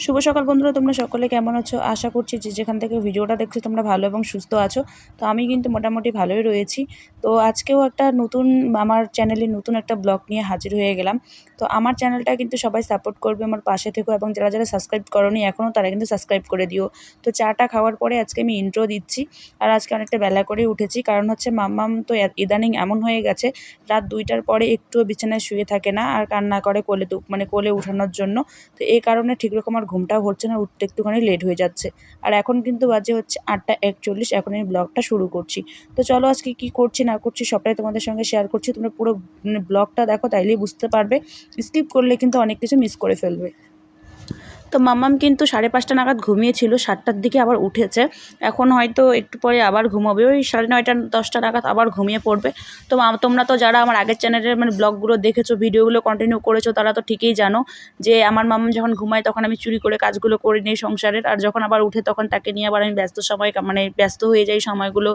শুভ সকাল বন্ধুরা, তোমরা সকলে কেমন আছো? আশা করছি যে যেখান থেকে ভিডিওটা দেখছো তোমরা ভালো এবং সুস্থ আছো। তো আমি কিন্তু মোটামুটি ভালোই রয়েছি। তো আজকেও একটা নতুন আমার চ্যানেলে নতুন একটা ব্লগ নিয়ে হাজির হয়ে গেলাম। তো আমার চ্যানেলটা কিন্তু সবাই সাপোর্ট করবে, আমার পাশে থেকো, এবং যারা যারা সাবস্ক্রাইব করোনি এখনও তারা কিন্তু সাবস্ক্রাইব করে দিও। তো চাটা খাওয়ার পরে আজকে আমি ইন্ট্রো দিচ্ছি। আর আজকে অনেকটা বেলা করে উঠেছি, কারণ হচ্ছে মাম্মাম তো ইদানিং এমন হয়ে গেছে রাত 2টার পরে একটুও বিছানায় শুয়ে থাকে না, আর কান্না করে কোলে উঠানোর জন্য। তো এই কারণে ঠিক রকম আর ঘুমটাও হচ্ছে না, উঠতে একটুখানি লেট হয়ে যাচ্ছে। আর এখন কিন্তু বাজে হচ্ছে 8টা 41, এখন আমি ব্লগটা শুরু করছি। তো চলো আজকে কি করছি না করছি সবটাই তোমাদের সঙ্গে শেয়ার করছি। তোমরা পুরো ব্লগটা দেখো, তাইলেই বুঝতে পারবে। স্কিপ করলে কিন্তু অনেক কিছু মিস করে ফেলবে। তো মাম্মাম কিন্তু 5:30 নাগাদ ঘুমিয়েছিল, 7টার দিকে আবার উঠেছে। এখন হয়তো একটু পরে আবার ঘুমাবে, ওই 9:30 10টা নাগাদ আবার ঘুমিয়ে পড়বে। তো তোমরা তো যারা আমার আগের চ্যানেলের ব্লগগুলো দেখেছো, ভিডিওগুলো কন্টিনিউ করেছো, তারা তো ঠিকই জানো যে আমার মাম্মাম যখন ঘুমায় তখন আমি চুরি করে কাজগুলো করে নিই সংসারের, আর যখন আবার উঠে তখন তাকে নিয়ে আবার আমি ব্যস্ত হয়ে যাই। সময়গুলো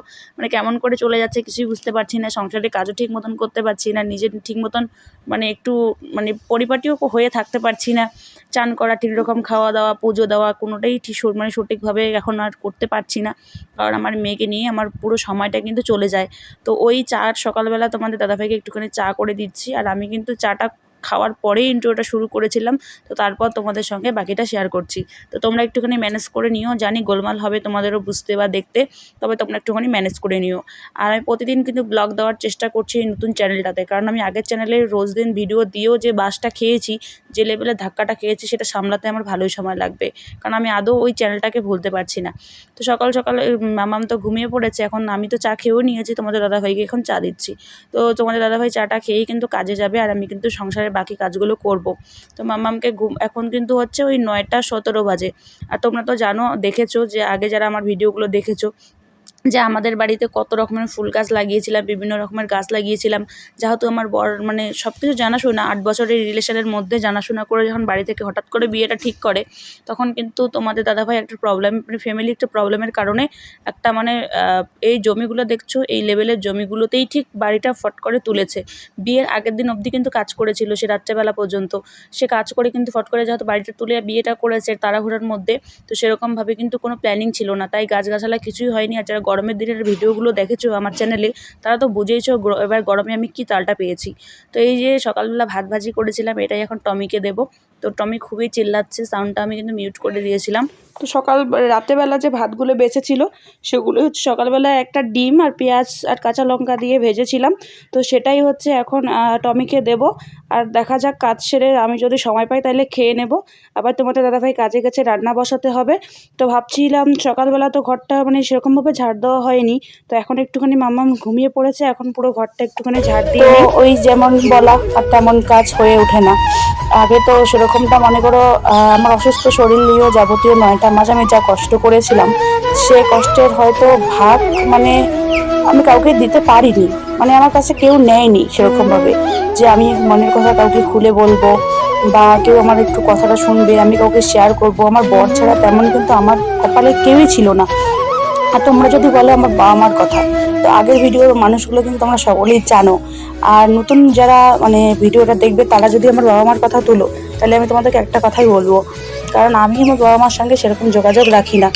কেমন করে চলে যাচ্ছে কিছুই বুঝতে পারছি না, সংসারের কাজও ঠিক মতন করতে পারছি না, নিজের ঠিক মতন একটু পরিপাটিও হয়ে থাকতে পারছি না। চান করা, ঠিক রকম খাওয়া দাওয়া, পুজো দেওয়া, কোনোটাই সঠিকভাবে এখন আর করতে পারছি না, কারণ আমার মেয়েকে নিয়ে আমার পুরো সময়টা কিন্তু চলে যায়। তো ওই সকালবেলা তোমাদের দাদাভাইকে একটুখানি চা করে দিচ্ছি, আর আমি কিন্তু চাটা খাওয়ার পরেই ইন্ট্রোটা শুরু করেছিলাম। তো তারপর তোমাদের সঙ্গে বাকিটা শেয়ার করছি। তো তোমরা একটুখানি ম্যানেজ করে নিও, জানি গোলমাল হবে তোমাদেরও বুঝতে বা দেখতে, তবে তোমরা একটুখানি ম্যানেজ করে নিও। আর আমি প্রতিদিন কিন্তু ব্লগ দেওয়ার চেষ্টা করছি এই নতুন চ্যানেলটাতে, কারণ আমি আগের চ্যানেলে রোজ দিন ভিডিও দিয়েও যে বাসটা খেয়েছি, যে লেভেলে ধাক্কাটা খেয়েছি, সেটা সামলাতে আমার ভালোই সময় লাগবে, কারণ আমি আদৌ ওই চ্যানেলটাকে ভুলতে পারছি না। তো সকাল সকাল মামাম তো ঘুমিয়ে পড়েছে, এখন আমি তো চা খেয়েও নিয়েছি, তোমাদের দাদাভাইকে এখন চা দিচ্ছি। তো তোমাদের দাদাভাই চাটা খেয়েই কিন্তু কাজে যাবে, আর আমি কিন্তু সংসারের বাকি কাজগুলো করব। তো মামামকে এখন কিন্তু হচ্ছে ওই 9টা 17 বাজে। আর তোমরা তো জানো, দেখেছো যে আগে যারা আমার ভিডিওগুলো দেখেছো, যে আমাদের বাড়িতে কত রকমের ফুল গাছ লাগিয়েছিলাম, বিভিন্ন রকমের গাছ লাগিয়েছিলাম। যেহেতু আমার বর সব কিছু জানাশোনা, 8 বছরের রিলেশনের মধ্যে জানাশোনা করে যখন বাড়ি থেকে হঠাৎ করে বিয়েটা ঠিক করে, তখন কিন্তু তোমাদের দাদাভাই একটা প্রবলেম, ফ্যামিলি একটা প্রবলেমের কারণে একটা এই জমিগুলো দেখছো, এই লেভেলের জমিগুলোতেই ঠিক বাড়িটা ফট করে তুলেছে। বিয়ের আগের দিন অবধি কিন্তু কাজ করেছিল, সে রাত্রেবেলা পর্যন্ত সে কাজ করে কিন্তু ফট করে যেহেতু বাড়িটা তুলে বিয়েটা করেছে তাড়াহুড়োর মধ্যে, তো সেরকমভাবে কিন্তু কোনো প্ল্যানিং ছিল না, তাই গাছগাছালা কিছুই হয়নি। আর যারা গরমের দিনের ভিডিওগুলো দেখেছো আমার চ্যানেলে, তারা তো বুঝেইছো এবার গরমে আমি কী তালটা পেয়েছি। তো এই যে সকালবেলা ভাত ভাজি করেছিলাম, এটাই এখন টমিকে দেবো। তো টমি খুবই চিল্লাচ্ছে, সাউন্ডটা আমি কিন্তু মিউট করে দিয়েছিলাম। তো রাতেবেলা যে ভাতগুলো বেঁচেছিল, সেগুলো হচ্ছে সকালবেলা একটা ডিম আর পেঁয়াজ আর কাঁচা লঙ্কা দিয়ে ভেজেছিলাম। তো সেটাই হচ্ছে এখন টমিকে দেব। আর দেখা যাক, কাজ সেরে আমি যদি সময় পাই তাহলে খেয়ে নেব। আবার তোমাদের দাদাভাই কাজে গেছে, রান্না বসাতে হবে। তো ভাবছিলাম সকালবেলা তো ঘরটা সেরকমভাবে ঝাড় দেওয়া হয়নি, তো এখন একটুখানি মাম্মাম ঘুমিয়ে পড়েছে, এখন পুরো ঘরটা একটুখানি ঝাড় দিয়ে নিই। ওই যেমন বলা আর তেমন কাজ হয়ে ওঠে না। আগে তো সেরকমটা মনে করো, আমার অসুস্থ শরীর নিয়েও যাবতীয় 9টা মাস আমি যা কষ্ট করেছিলাম, সে কষ্টের হয়তো ভাগ আমি কাউকে দিতে পারিনি। আমার কাছে কেউ নেয়নি সেরকমভাবে যে আমি মনের কথা কাউকে খুলে বলবো, বা কেউ আমার একটু কথাটা শুনবে, আমি কাউকে শেয়ার করব। আমার বর ছাড়া তেমন কিন্তু আমার কপালে কেউই ছিল না। আর তোমরা যদি বলো আমার বাবা মার কথা, তো আগের ভিডিওর মানুষগুলো কিন্তু তোমরা সকলেই জানো। আর নতুন যারা ভিডিওটা দেখবে, তারা যদি আমার বাবা মার কথা তুলো, তাহলে আমি তোমাদেরকে একটা কথাই বলবো, কারণ আমি আমার বাবা মার সঙ্গে সেরকম যোগাযোগ রাখি না।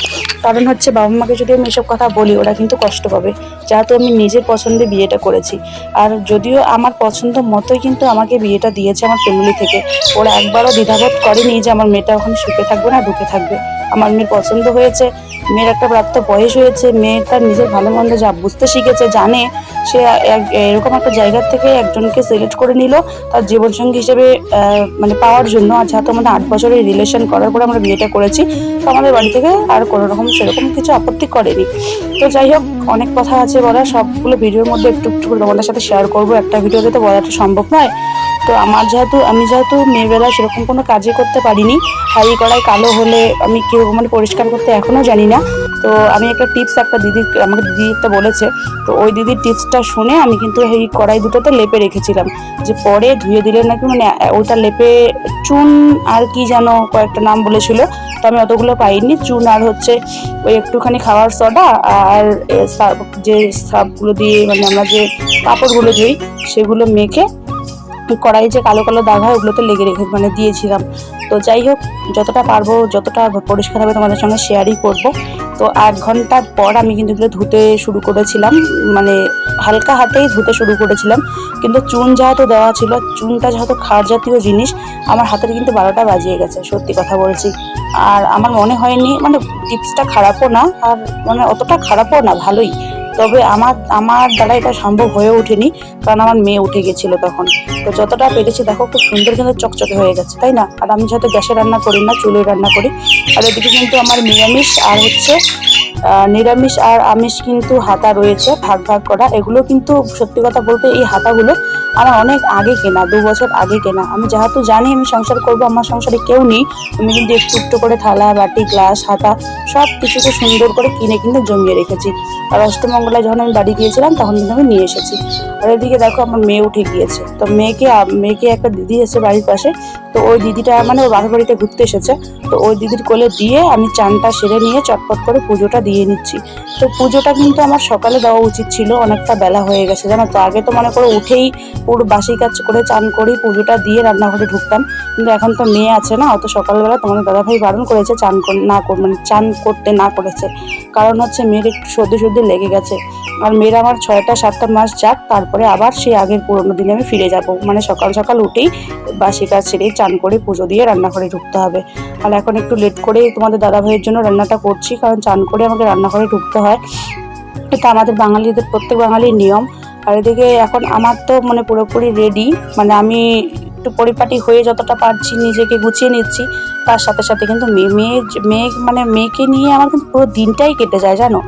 কারণ হচ্ছে বাবা মাকে যদি আমি এসব কথা বলি, ওরা কিন্তু কষ্ট পাবে, যেহেতু আমি নিজের পছন্দে বিয়েটা করেছি। আর যদিও আমার পছন্দ মতোই কিন্তু আমাকে বিয়েটা দিয়েছে আমার ফ্যামিলি থেকে। ওরা একবারও দ্বিধাবোধ করেনি যে আমার মেয়েটা ওখানে সুখে থাকবে না দুঃখে থাকবে। আমার মেয়ের পছন্দ হয়েছে, মেয়ের একটা প্রাপ্ত বয়স হয়েছে, মেয়ে তার নিজের ভালো মন্দ যা বুঝতে শিখেছে, জানে সে এরকম একটা জায়গার থেকে একজনকে সিলেক্ট করে নিল তার জীবনসঙ্গী হিসেবে পাওয়ার জন্য। আর যেহেতু আমাদের 8 বছরের রিলেশন করার পরে আমরা বিয়েটা করেছি, তো আমাদের বাড়ি থেকে আর কোনো রকম সেরকম কিছু আপত্তি করেনি। তো যাই হোক, অনেক কথা আছে বলার, সবগুলো ভিডিওর মধ্যে একটু একটু করে তোমাদের সাথে শেয়ার করবো, একটা ভিডিওতে তো বলাটা সম্ভব নয়। তো আমি যেহেতু মেয়েবেলা সেরকম কোনো কাজই করতে পারিনি, হাঁড়ি কড়াই কালো হলে আমি কীরকম পরিষ্কার করতে এখনও জানি না। তো আমি একটা টিপস আমাকে দিদি একটা বলেছে, তো ওই দিদির টিপসটা শুনে আমি কিন্তু এই কড়াই দুটোতে লেপে রেখেছিলাম, যে পরে ধুয়ে দিলে নাকি ওটা লেপে চুন আর কি যেন কয়েকটা নাম বলেছিল, তো আমি অতগুলো পাইনি। চুন আর হচ্ছে ওই একটুখানি খাওয়ার সোডা, আর যে সার্ফগুলো দিয়ে আমরা যে কাপড়গুলো ধুই, সেগুলো মেখে কড়াই যে কালো কালো দাগ হয় ওগুলোতে লেগে দিয়েছিলাম। তো যাই হোক, যতটা পারবো, যতটা পরিষ্কার হবে তোমাদের সঙ্গে শেয়ারই করব। তো 8 ঘন্টা পর আমি কিন্তু এগুলো ধুতে শুরু করেছিলাম, মানে হালকা হাতেই ধুতে শুরু করেছিলাম। কিন্তু চুন যেহেতু দেওয়া ছিল, চুনটা যেহেতু ক্ষার জাতীয় জিনিস, আমার হাতের কিন্তু 12টা বাজিয়ে গেছে, সত্যি কথা বলছি। আর আমার মনে হয়নি, মানে টিপসটা খারাপও না, আর মানে অতটা খারাপও না, ভালোই। তবে আমার আমার দ্বারা এটা সম্ভব হয়ে ওঠেনি, কারণ আমার মেয়ে উঠে গেছিলো তখন। তো যতটা পেরেছি দেখো, খুব সুন্দর কিন্তু চকচকে হয়ে গেছে, তাই না? আর আমি যেহেতু গ্যাসে রান্না করি না, চুলোয় রান্না করি। আর এদিকে কিন্তু আমার নিরামিষ আর হচ্ছে নিরামিষ আর আমিষ কিন্তু হাতা রয়েছে ভাগ ভাগ করা। এগুলো কিন্তু সত্যি কথা বলতে এই হাতাগুলো আমার অনেক আগে কেনা, 2 বছর আগে কেনা। আমি যেহেতু জানি আমি সংসার করবো, আমার সংসারে কেউ নেই, আমি কিন্তু একটু একটু করে থালা, বাটি, গ্লাস, হাতা সব কিছুকে সুন্দর করে কিনে কিন্তু জমিয়ে রেখেছি। আর অষ্টমঙ্গলায় যখন আমি বাড়ি গিয়েছিলাম তখন কিন্তু আমি নিয়ে এসেছি। আর এদিকে দেখো আমার মেয়ে উঠে গিয়েছে। তো মেয়েকে একটা দিদি এসে বাড়ির পাশে, তো ওই দিদিটা মানে ওর বাপের বাড়িতে ঘুরতে এসেছে। তো ওই দিদির কোলে দিয়ে আমি চানটা সেরে নিয়ে চটপট করে পুজোটা দিয়ে নিচ্ছি। তো পুজোটা কিন্তু আমার সকালে দেওয়া উচিত ছিল, অনেকটা বেলা হয়ে গেছে জানো তো। আগে তো মনে করো উঠেই পুরো বাসি কাজ করে চান করেই পুজোটা দিয়ে রান্নাঘরে ঢুকতাম। কিন্তু এখন তো মেয়ে আছে না, অত সকালবেলা তোমাদের দাদাভাই বারণ করেছে মানে চান করতে না করেছে। কারণ হচ্ছে মেয়ের একটু সর্দি সর্দি লেগে গেছে। আর মেয়ের আমার 6টা 7টা মাস যাক, তারপরে আবার সেই আগের পুরোনো দিনে আমি ফিরে যাব। মানে সকাল সকাল উঠেই বাসি কাজ সেরেই চান করে পুজো দিয়ে রান্নাঘরে ঢুকতে হবে। আর এখন একটু লেট করেই তোমাদের দাদাভাইয়ের জন্য রান্নাটা করছি, কারণ চান করে আমাকে রান্নাঘরে ঢুকতে হয়। এটা আমাদের বাঙালিদের, প্রত্যেক বাঙালির নিয়ম। আর এদিকে এখন আমার তো মানে পুরোপুরি রেডি, মানে আমি একটু পরিপাটি হয়ে যতটা পারছি নিজেকে গুছিয়ে নিচ্ছি। তার সাথে সাথে কিন্তু মেয়েকে নিয়ে আমার কিন্তু পুরো দিনটাই কেটে যায় জানো।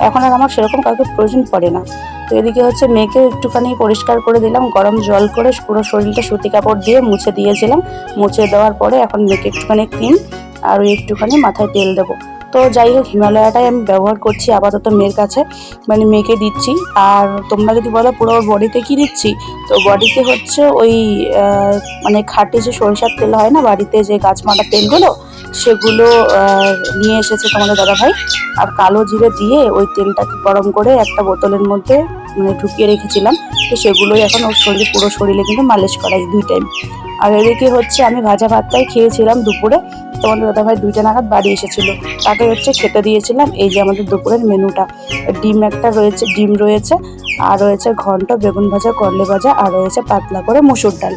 এখন আর আমার সেরকম কাউকে প্রয়োজন পড়ে না। তো এদিকে হচ্ছে মেয়েকেও একটুখানি পরিষ্কার করে দিলাম, গরম জল করে পুরো শরীরটা সুতি কাপড় দিয়ে মুছে দিয়েছিলাম। মুছে দেওয়ার পরে এখন মেয়েকে একটুখানি ক্রিম আর ওই একটুখানি মাথায় তেল দেবো। তো যাই হোক, হিমালয়াটাই আমি ব্যবহার করছি আপাতত মেয়ের কাছে, মানে মেয়েকে দিচ্ছি। আর তোমরা যদি বলো পুরো বডিতে কি দিচ্ছি, তো বডিতে হচ্ছে ওই মানে খাঁটি যে সরিষার তেল হয় না, বাড়িতে যে গাছ মারা তেলগুলো, সেগুলো নিয়ে এসেছে তোমাদের দাদাভাই। আর কালো জিরে দিয়ে ওই তেলটাকে গরম করে একটা বোতলের মধ্যে মানে ঢুকিয়ে রেখেছিলাম। তো সেগুলোই এখন ওর পুরো শরীরে কিন্তু মালিশ করাই 2 টাইম। আর এদিকে হচ্ছে আমি ভাজা ভাতটাই খেয়েছিলাম দুপুরে। তোমাদের দাদাভাই 2টা নাগাদ বাড়ি এসেছিলো, তাকে হচ্ছে খেতে দিয়েছিলাম। এই যে আমাদের দুপুরের মেনুটা, ডিম রয়েছে, আর রয়েছে ঘন্ট, বেগুন ভাজা, করলে ভাজা, আর রয়েছে পাতলা করে মসুর ডাল।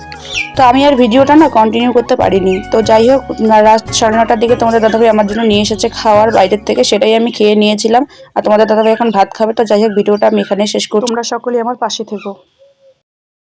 তো আমি আর ভিডিওটা না কন্টিনিউ করতে পারিনি। তো যাই হোক, রাত 9:30টার দিকে তোমাদের দাদাভাই আমার জন্য নিয়ে এসেছে খাওয়ার বাইরের থেকে, সেটাই আমি খেয়ে নিয়েছিলাম। আর তোমাদের দাদাভাই এখন ভাত খাবে। তো যাই হোক, ভিডিওটা আমি এখানে শেষ করছি। তোমরা সকলেই আমার পাশে থেকো।